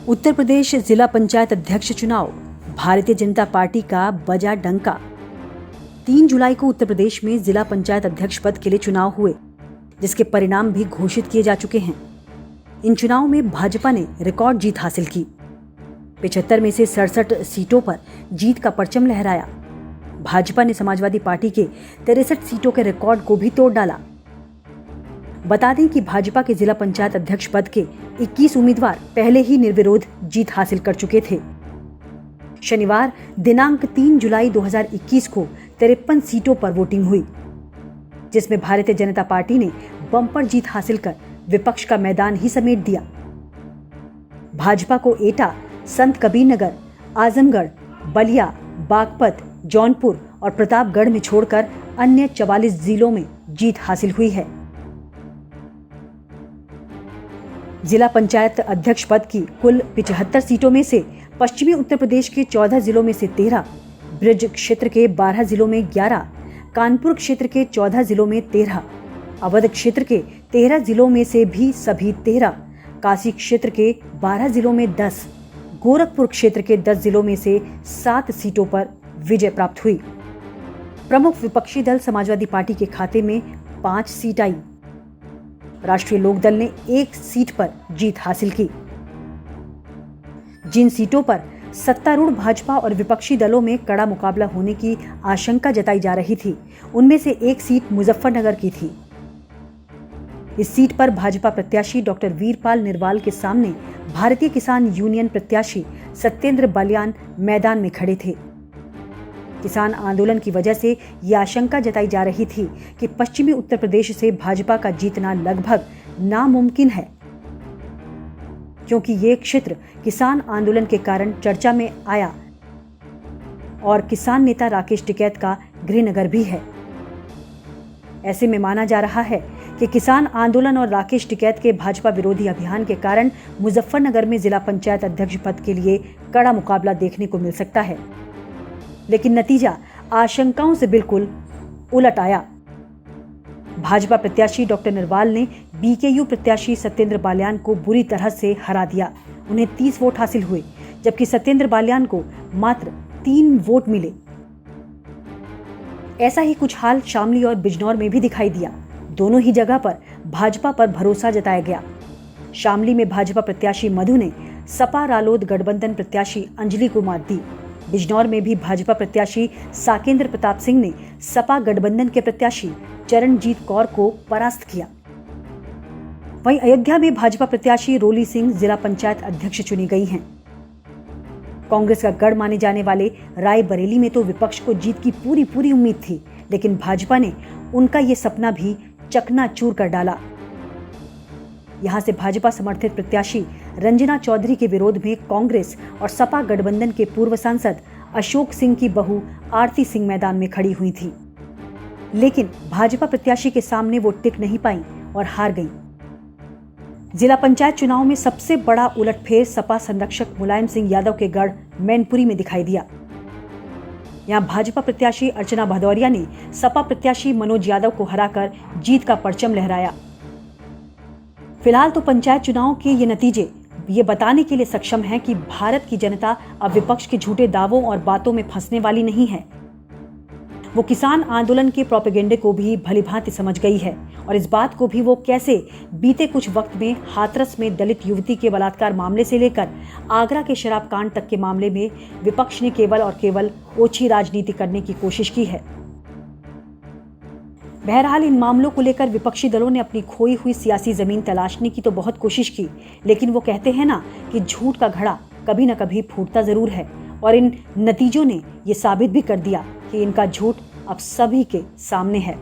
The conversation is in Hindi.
उत्तर प्रदेश जिला पंचायत अध्यक्ष चुनाव, भारतीय जनता पार्टी का बजा डंका। 3 जुलाई को उत्तर प्रदेश में जिला पंचायत अध्यक्ष पद के लिए चुनाव हुए, जिसके परिणाम भी घोषित किए जा चुके हैं। इन चुनावों में भाजपा ने रिकॉर्ड जीत हासिल की। 75 में से 67 सीटों पर जीत का परचम लहराया। भाजपा ने समाजवादी पार्टी के 63 सीटों के रिकॉर्ड को भी तोड़ डाला। बता दें कि भाजपा के जिला पंचायत अध्यक्ष पद के 21 उम्मीदवार पहले ही निर्विरोध जीत हासिल कर चुके थे। शनिवार दिनांक 3 जुलाई 2021 को 53 सीटों पर वोटिंग हुई, जिसमें भारतीय जनता पार्टी ने बम्पर जीत हासिल कर विपक्ष का मैदान ही समेट दिया। भाजपा को एटा, संत कबीरनगर, आजमगढ़, बलिया, बागपत, जौनपुर और प्रतापगढ़ में छोड़कर अन्य 44 जिलों में जीत हासिल हुई है। जिला पंचायत अध्यक्ष पद की कुल 75 सीटों में से पश्चिमी उत्तर प्रदेश के 14 जिलों में से 13, ब्रज क्षेत्र के 12 जिलों में 11, कानपुर क्षेत्र के 14 जिलों में 13, अवध क्षेत्र के 13 जिलों में से भी सभी 13, काशी क्षेत्र के 12 जिलों में 10, गोरखपुर क्षेत्र के 10 जिलों में से 7 सीटों पर विजय प्राप्त हुई। प्रमुख विपक्षी दल समाजवादी पार्टी के खाते में 5 सीट आई। राष्ट्रीय लोकदल ने 1 सीट पर जीत हासिल की। जिन सीटों पर सत्तारूढ़ भाजपा और विपक्षी दलों में कड़ा मुकाबला होने की आशंका जताई जा रही थी, उनमें से 1 सीट मुजफ्फरनगर की थी। इस सीट पर भाजपा प्रत्याशी डॉक्टर वीरपाल निरवाल के सामने भारतीय किसान यूनियन प्रत्याशी सत्येंद्र बालियान मैदान में खड़े थे। किसान आंदोलन की वजह से ये आशंका जताई जा रही थी कि पश्चिमी उत्तर प्रदेश से भाजपा का जीतना लगभग नामुमकिन है, क्योंकि ये क्षेत्र किसान आंदोलन के कारण चर्चा में आया और किसान नेता राकेश टिकैत का गृहनगर भी है। ऐसे में माना जा रहा है कि किसान आंदोलन और राकेश टिकैत के भाजपा विरोधी अभियान के कारण मुजफ्फरनगर में जिला पंचायत अध्यक्ष पद के लिए कड़ा मुकाबला देखने को मिल सकता है। लेकिन नतीजा आशंकाओं से बिल्कुल उलट आया। भाजपा प्रत्याशी डॉक्टर निरवाल ने बीकेयू प्रत्याशी सत्येंद्र बालियान को बुरी तरह से हरा दिया। उन्हें 30 वोट हासिल हुए, जबकि सत्येंद्र बालियान को मात्र 3 वोट मिले। ऐसा ही कुछ हाल शामली और बिजनौर में भी दिखाई दिया। दोनों ही जगह पर भाजपा पर भरोसा जताया गया। शामली में भाजपा प्रत्याशी मधु ने सपा रालोद गठबंधन प्रत्याशी अंजलि को मात दी। बिजनौर में भी भाजपा प्रत्याशी साकेंद्र प्रताप सिंह ने सपा गठबंधन के प्रत्याशी चरणजीत कौर को परास्त किया। वहीं अयोध्या में भाजपा प्रत्याशी रोली सिंह जिला पंचायत अध्यक्ष चुनी गई हैं। कांग्रेस का गढ़ माने जाने वाले रायबरेली में तो विपक्ष को जीत की पूरी उम्मीद थी, लेकिन भाजपा ने उनका ये सपना भी चकनाचूर कर डाला। यहां से भाजपा समर्थित प्रत्याशी रंजना चौधरी के विरोध में कांग्रेस और सपा गठबंधन के पूर्व सांसद अशोक सिंह की बहू आरती सिंह मैदान में खड़ी हुई थी, लेकिन भाजपा प्रत्याशी के सामने वो टिक नहीं पाई और हार गई। जिला पंचायत चुनाव में सबसे बड़ा उलटफेर सपा संरक्षक मुलायम सिंह यादव के गढ़ मैनपुरी में दिखाई दिया। यहां भाजपा प्रत्याशी अर्चना भदौरिया ने सपा प्रत्याशी मनोज यादव को हराकर जीत का परचम लहराया। फिलहाल तो पंचायत चुनाव के ये नतीजे ये बताने के लिए सक्षम हैं कि भारत की जनता अब विपक्ष के झूठे दावों और बातों में फंसने वाली नहीं है। वो किसान आंदोलन के प्रोपेगेंडे को भी भलीभांति समझ गई है और इस बात को भी वो कैसे बीते कुछ वक्त में हाथरस में दलित युवती के बलात्कार मामले से लेकर आगरा के शराब कांड तक के मामले में विपक्ष ने केवल और केवल ओछी राजनीति करने की कोशिश की है। बहरहाल इन मामलों को लेकर विपक्षी दलों ने अपनी खोई हुई सियासी जमीन तलाशने की तो बहुत कोशिश की, लेकिन वो कहते हैं ना कि झूठ का घड़ा कभी न कभी फूटता जरूर है, और इन नतीजों ने ये साबित भी कर दिया कि इनका झूठ अब सभी के सामने है।